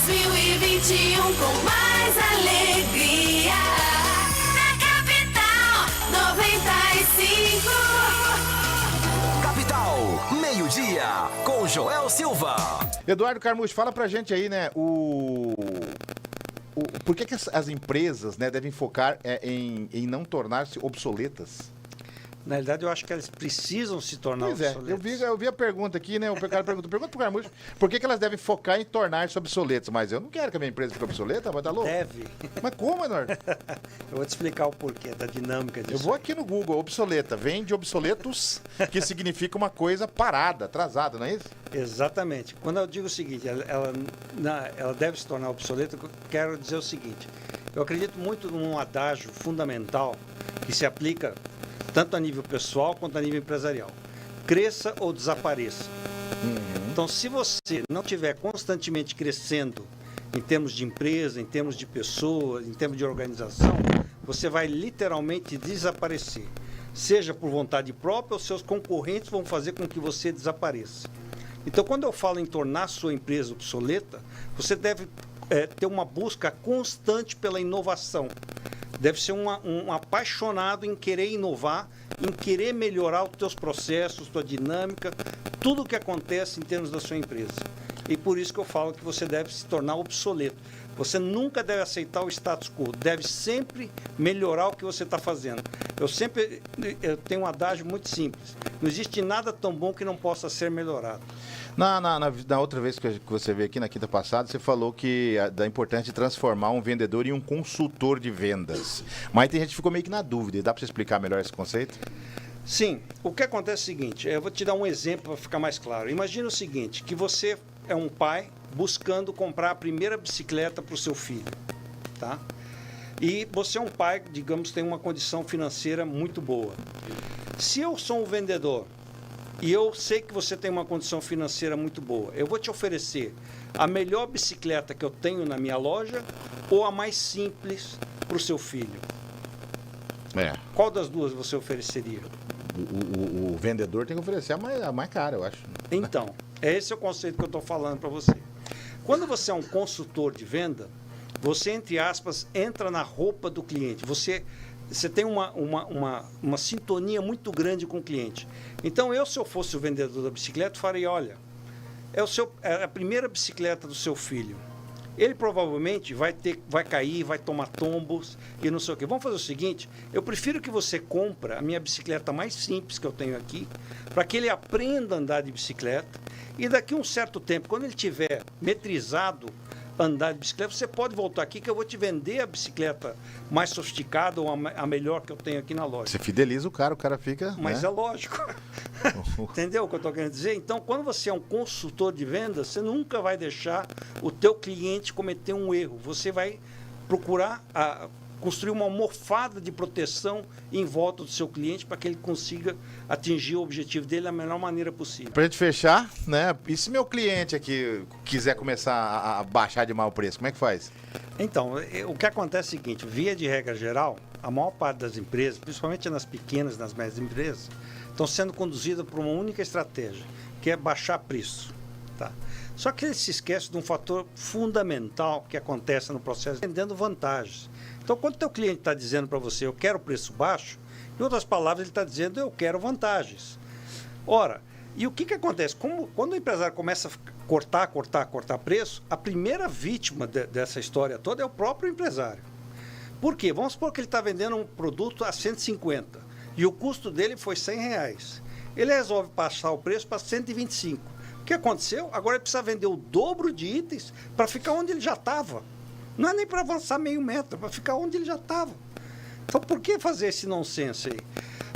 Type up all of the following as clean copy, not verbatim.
2021 com mais alegria. Na Capital 95. Capital, meio-dia, com Joel Silva. Eduardo Carmucho, fala pra gente aí, né, por que as empresas, né, devem focar em não tornar-se obsoletas? Na realidade, eu acho que elas precisam se tornar obsoletas. Eu vi a pergunta aqui, né? O cara pergunta pro Carmucho, por que elas devem focar em tornar-se obsoletas? Mas eu não quero que a minha empresa fique obsoleta, vai dar louco? Deve. Mas como, Eduardo? Eu vou te explicar o porquê da dinâmica disso. Eu vou aqui no Google, obsoleta, vem de obsoletos, que significa uma coisa parada, atrasada, não é isso? Exatamente. Quando eu digo o seguinte, ela deve se tornar obsoleta, eu quero dizer o seguinte, eu acredito muito num adágio fundamental que se aplica tanto a nível pessoal quanto a nível empresarial. Cresça ou desapareça. Então, se você não estiver constantemente crescendo em termos de empresa, em termos de pessoas, em termos de organização, você vai literalmente desaparecer. Seja por vontade própria ou seus concorrentes vão fazer com que você desapareça. Então, quando eu falo em tornar sua empresa obsoleta, você deve ter uma busca constante pela inovação. Deve ser um apaixonado em querer inovar, em querer melhorar os teus processos, tua dinâmica, tudo o que acontece em termos da sua empresa. E por isso que eu falo que você deve se tornar obsoleto. Você nunca deve aceitar o status quo, deve sempre melhorar o que você está fazendo. Eu tenho um adágio muito simples, não existe nada tão bom que não possa ser melhorado. Na outra vez que você veio aqui, na quinta passada, você falou que da importância de transformar um vendedor em um consultor de vendas. Mas tem gente que ficou meio que na dúvida. Dá para você explicar melhor esse conceito? Sim. O que acontece é o seguinte, eu vou te dar um exemplo para ficar mais claro. Imagina o seguinte, que você é um pai buscando comprar a primeira bicicleta para o seu filho, tá? E você é um pai, digamos, tem uma condição financeira muito boa. Se eu sou um vendedor e eu sei que você tem uma condição financeira muito boa, eu vou te oferecer a melhor bicicleta que eu tenho na minha loja ou a mais simples para o seu filho? Qual das duas você ofereceria? O vendedor tem que oferecer a mais cara, eu acho. Então, esse é o conceito que eu estou falando para você. Quando você é um consultor de venda, você, entre aspas, entra na roupa do cliente. Você tem uma sintonia muito grande com o cliente. Então, se eu fosse o vendedor da bicicleta, eu faria, olha, é a primeira bicicleta do seu filho. Ele provavelmente vai cair, vai tomar tombos e não sei o quê. Vamos fazer o seguinte, eu prefiro que você compre a minha bicicleta mais simples que eu tenho aqui, para que ele aprenda a andar de bicicleta, e daqui a um certo tempo, quando ele tiver metrizado andar de bicicleta, você pode voltar aqui que eu vou te vender a bicicleta mais sofisticada ou a melhor que eu tenho aqui na loja. Você fideliza o cara fica... Mas né? é lógico. Entendeu o que eu estou querendo dizer? Então, quando você é um consultor de vendas, você nunca vai deixar o teu cliente cometer um erro. Você vai procurar construir uma almofada de proteção em volta do seu cliente para que ele consiga atingir o objetivo dele da melhor maneira possível. Para a gente fechar, né? E se meu cliente aqui quiser começar a baixar demais o preço, como é que faz? Então, o que acontece é o seguinte, via de regra geral, a maior parte das empresas, principalmente nas pequenas, nas médias empresas, estão sendo conduzidas por uma única estratégia, que é baixar preço. Tá? Só que eles se esquecem de um fator fundamental que acontece no processo, vendendo vantagens. Então, quando o teu cliente está dizendo para você, eu quero preço baixo, em outras palavras, ele está dizendo, eu quero vantagens. Ora, e o que acontece? Quando o empresário começa a cortar preço, a primeira vítima dessa história toda é o próprio empresário. Por quê? Vamos supor que ele está vendendo um produto a 150 e o custo dele foi R$100. Ele resolve passar o preço para 125. O que aconteceu? Agora ele precisa vender o dobro de itens para ficar onde ele já estava. Não é nem para avançar meio metro, é para ficar onde ele já estava. Então, por que fazer esse nonsense aí?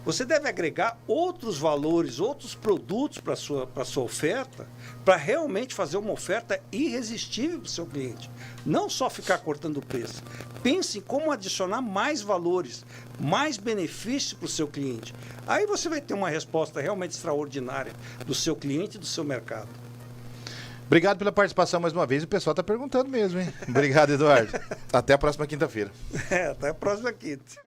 Você deve agregar outros valores, outros produtos para a sua oferta, para realmente fazer uma oferta irresistível para o seu cliente. Não só ficar cortando o preço. Pense em como adicionar mais valores, mais benefícios para o seu cliente. Aí você vai ter uma resposta realmente extraordinária do seu cliente e do seu mercado. Obrigado pela participação mais uma vez. O pessoal está perguntando mesmo, hein? Obrigado, Eduardo. Até a próxima quinta-feira. Até a próxima quinta.